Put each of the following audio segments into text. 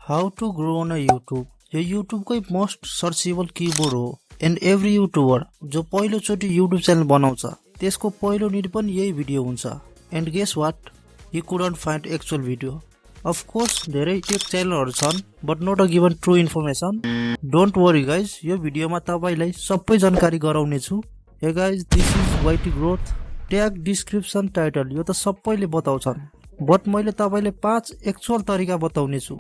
How to grow on a YouTube. यो YouTube को most searchable keyboard हो and every YouTuber जो पहिलो चोटी YouTube च्यानल बनाउँछ त्यसको पहिलो निड पनि यही भिडियो हुन्छ and guess what you couldn't find actual video of course धेरै टेक च्यानलहरु छन् but not a given true information don't worry guys यो भिडियोमा तपाईलाई सबै जानकारी गराउने छु hey guys this is YT growth tag description title यो त सबैले बताउँछन् बट मैले तपाईलाई 5 एक्चुअल तरिका बताउने छु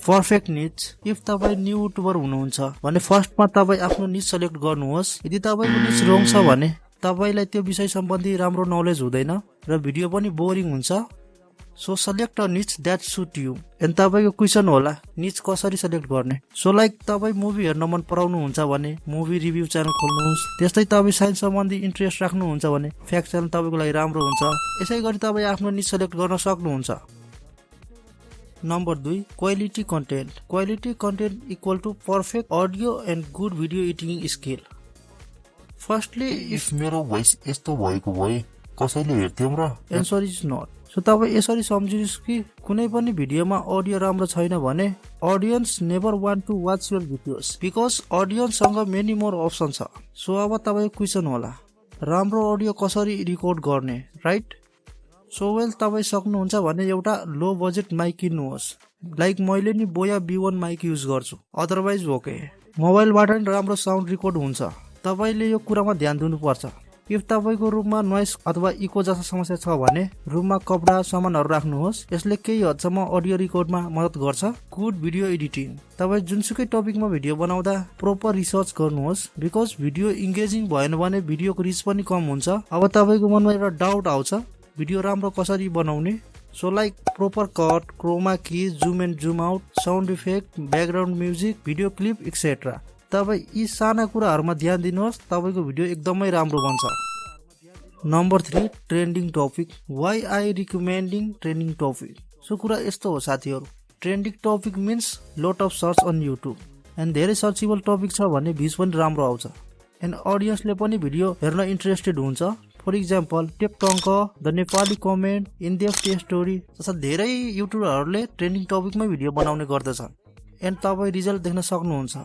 पर्फेक्ट निच इफ तपाई न्यू युट्युबर हुनुहुन्छ भने फर्स्टमा तपाई आफ्नो निच सिलेक्ट गर्नुहोस् यदि तपाईको निच रङ छ भने तपाईलाई त्यो विषय सम्बन्धी राम्रो नलेज हुँदैन र भिडियो पनि बोरिङ हुन्छ सो सिलेक्ट अ निच दैट सुट यु एन्ड तपाईको क्वेशन होला निच कसरी सिलेक्ट गर्ने सो लाइक तपाई मुभी हेर्न मन पराउनु हुन्छ भने मुभी रिभ्यु च्यानल खोल्नुहोस् त्यस्तै तपाई साइन्स सम्बन्धी इन्ट्रेस्ट राख्नुहुन्छ भने फ्याक्ट च्यानल तपाईको लागि राम्रो हुन्छ यसैगरी तपाई आफ्नो निच सिलेक्ट गर्न सक्नुहुन्छ Number 2. Quality content. Quality content equal to perfect audio and good video editing skill. Firstly, if मेरो भोइस यस्तो भएको भए कसैले हेर्थ्यो र answer is not. So तपाई यसरी सम्झिनुस् कि कुनै पनि भिडियोमा अडियो राम्रो छैन भने audience never want to watch your videos because audience सँग many more options छ. So अब तपाईको क्वेशन होला राम्रो अडियो कसरी रेकर्ड गर्ने राइट सो वेल तपाई सक्नुहुन्छ भने एउटा लो बजेट माइक किन्नुहोस् लाइक मैले नि बोया B1 माइक युज गर्छु अदरवाइज ओके मोबाइलबाट नि राम्रो साउन्ड रेकर्ड हुन्छ तपाईले यो कुरामा ध्यान दिनुपर्छ इफ तपाईको रुममा नोइज अथवा इको जस्ता समस्या छ भने रुममा कपडा सामानहरु राख्नुहोस् यसले केही हदसम्म अडियो रेकर्डमा मद्दत गर्छ गुड भिडियो एडिटिङ तपाई जुनसुकै टपिकमा भिडियो बनाउँदा प्रोपर रिसर्च गर्नुहोस् बिकज भिडियो इंगेजिङ भएन भने भिडियोको रिच पनि कम हुन्छ अब तपाईको मनमा एउटा डाउट आउँछ भिडियो राम्रो कसरी बनाउने so like proper cut chroma key zoom and zoom out sound effect background music video clip et cetera तपाई यी साना कुराहरुमा ध्यान दिनुहोस् तपाईको भिडियो एकदमै राम्रो बन्छ number 3 trending topic why I recommending trending topic सो कुरा यस्तो हो साथीहरु trending topic means lot of search on YouTube and धेरै सर्चेबल टपिक छ भने भ्युज पनि राम्रो आउँछ एन्ड ऑडियन्सले पनि भिडियो हेर्न इन्ट्रेस्टेड हुन्छ फर एक्जाम्पल टेक टंक the Nepali comment in depth story जस्ता धेरै युट्युबरहरूले ट्रेन्डिङ टपिकमै भिडियो बनाउने गर्दछन् एन्ड तपाई रिजल्ट देख्न सक्नुहुन्छ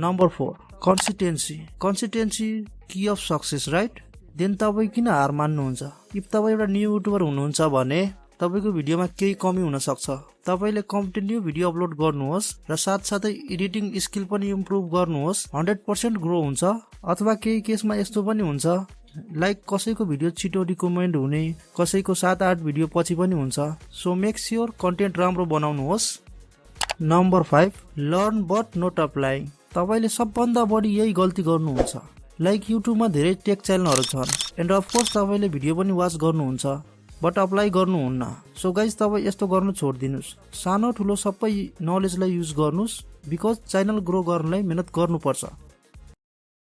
number 4 consistency key of success right then तपाई किन हार मान्नुहुन्छ इफ तपाई एउटा न्यू युट्युबर हुनुहुन्छ भने तपाईको भिडियोमा केही कमी हुन सक्छ तपाईले कन्टिन्यू भिडियो अपलोड गर्नुहोस् र साथसाथै एडिटिङ स्किल पनि इम्प्रुभ गर्नुहोस् 100% ग्रो हुन्छ अथवा केही केसमा यस्तो पनि हुन्छ लाइक कसैको भिडियो छिटो रिकमेन्ड हुने कसैको 7-8 भिडियो पछि पनि हुन्छ सो मेक श्योर कन्टेन्ट राम्रो बनाउनुहोस् number 5 learn but note applying तपाईले सबभन्दा बढी यही गल्ती गर्नुहुन्छ लाइक युट्युबमा धेरै टेक च्यानलहरु छन् एन्ड अफ कोर्स तपाईले भिडियो पनि वाच गर्नुहुन्छ बट अप्लाई गर्नुहुन्न सो गाइज तपाई यस्तो गर्न छोड्दिनुस् सानो ठुलो सबै नलेजलाई युज गर्नुस् बिकज च्यानल ग्रो गर्नलाई मेहनत गर्नुपर्छ